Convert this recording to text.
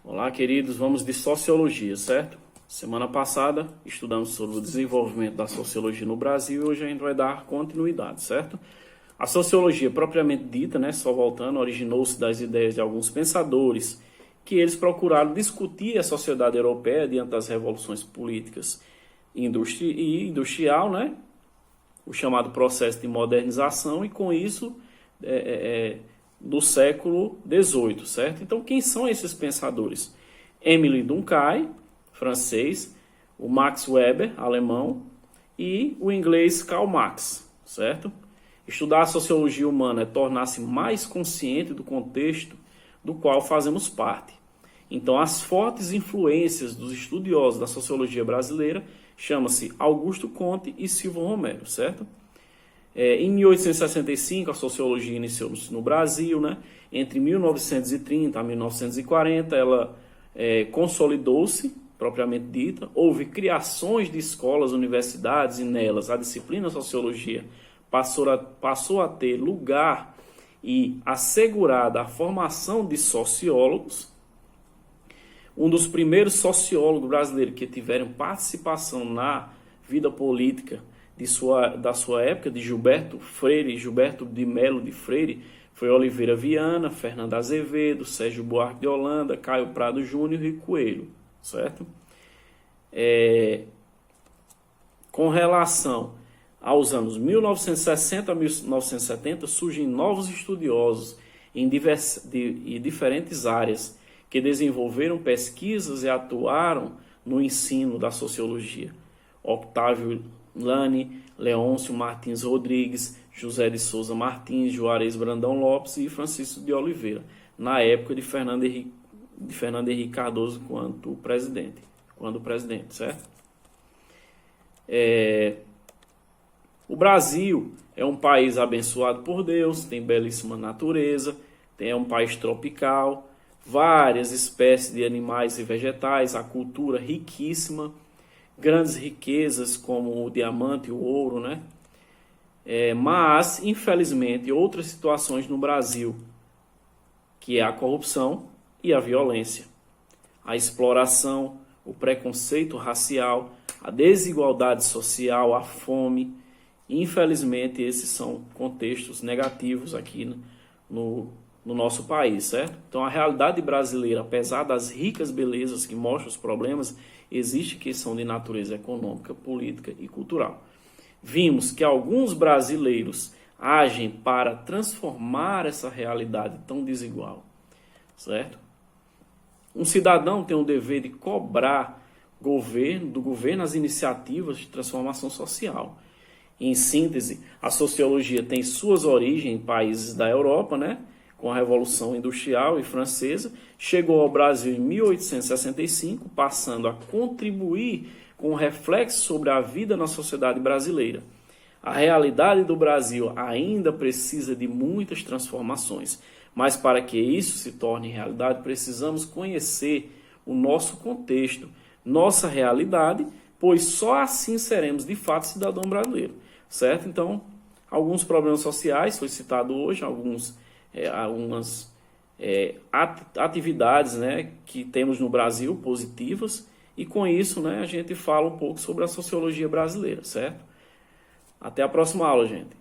Olá, queridos, vamos de sociologia, certo? Semana passada estudamos sobre o desenvolvimento da sociologia no Brasil e hoje a gente vai dar continuidade, certo? A sociologia propriamente dita, né, só voltando, originou-se das ideias de alguns pensadores que eles procuraram discutir a sociedade europeia diante das revoluções políticas e industrial, né? O chamado processo de modernização e com isso do século XVIII, certo? Então, quem são esses pensadores? Émile Durkheim, francês, o Max Weber, alemão, e o inglês Karl Marx, certo? Estudar a sociologia humana é tornar-se mais consciente do contexto do qual fazemos parte. Então, as fortes influências dos estudiosos da sociologia brasileira chama-se Augusto Conte e Silva Romero, certo? Em 1865, a sociologia iniciou-se no Brasil, né? Entre 1930 a 1940, ela consolidou-se, propriamente dita. Houve criações de escolas, universidades, e nelas a disciplina sociologia passou a ter lugar e assegurada a formação de sociólogos. Um dos primeiros sociólogos brasileiros que tiveram participação na vida política da sua época, de Gilberto de Melo de Freire, foi Oliveira Viana, Fernando Azevedo, Sérgio Buarque de Holanda, Caio Prado Júnior e Coelho, certo? Com relação aos anos 1960 a 1970, surgem novos estudiosos em diferentes áreas que desenvolveram pesquisas e atuaram no ensino da sociologia. Octávio Lane, Leôncio Martins Rodrigues, José de Souza Martins, Juarez Brandão Lopes e Francisco de Oliveira, na época de Fernando Henrique Cardoso quando presidente, certo? O Brasil é um país abençoado por Deus, tem belíssima natureza, é um país tropical, várias espécies de animais e vegetais, a cultura riquíssima, grandes riquezas como o diamante e o ouro, né? Mas, infelizmente, outras situações no Brasil, que é a corrupção e a violência, a exploração, o preconceito racial, a desigualdade social, a fome. Infelizmente, esses são contextos negativos aqui no nosso país, certo? Então, a realidade brasileira, apesar das ricas belezas que mostram os problemas, existe questão de natureza econômica, política e cultural. Vimos que alguns brasileiros agem para transformar essa realidade tão desigual, certo? Um cidadão tem o dever de cobrar do governo as iniciativas de transformação social. Em síntese, a sociologia tem suas origens em países da Europa, né? Com a Revolução Industrial e Francesa, chegou ao Brasil em 1865, passando a contribuir com um reflexo sobre a vida na sociedade brasileira. A realidade do Brasil ainda precisa de muitas transformações, mas para que isso se torne realidade, precisamos conhecer o nosso contexto, nossa realidade, pois só assim seremos de fato cidadão brasileiro, certo? Então, alguns problemas sociais, foi citado hoje, algumas atividades, né, que temos no Brasil positivas, e com isso, né, a gente fala um pouco sobre a sociologia brasileira, certo? Até a próxima aula, gente.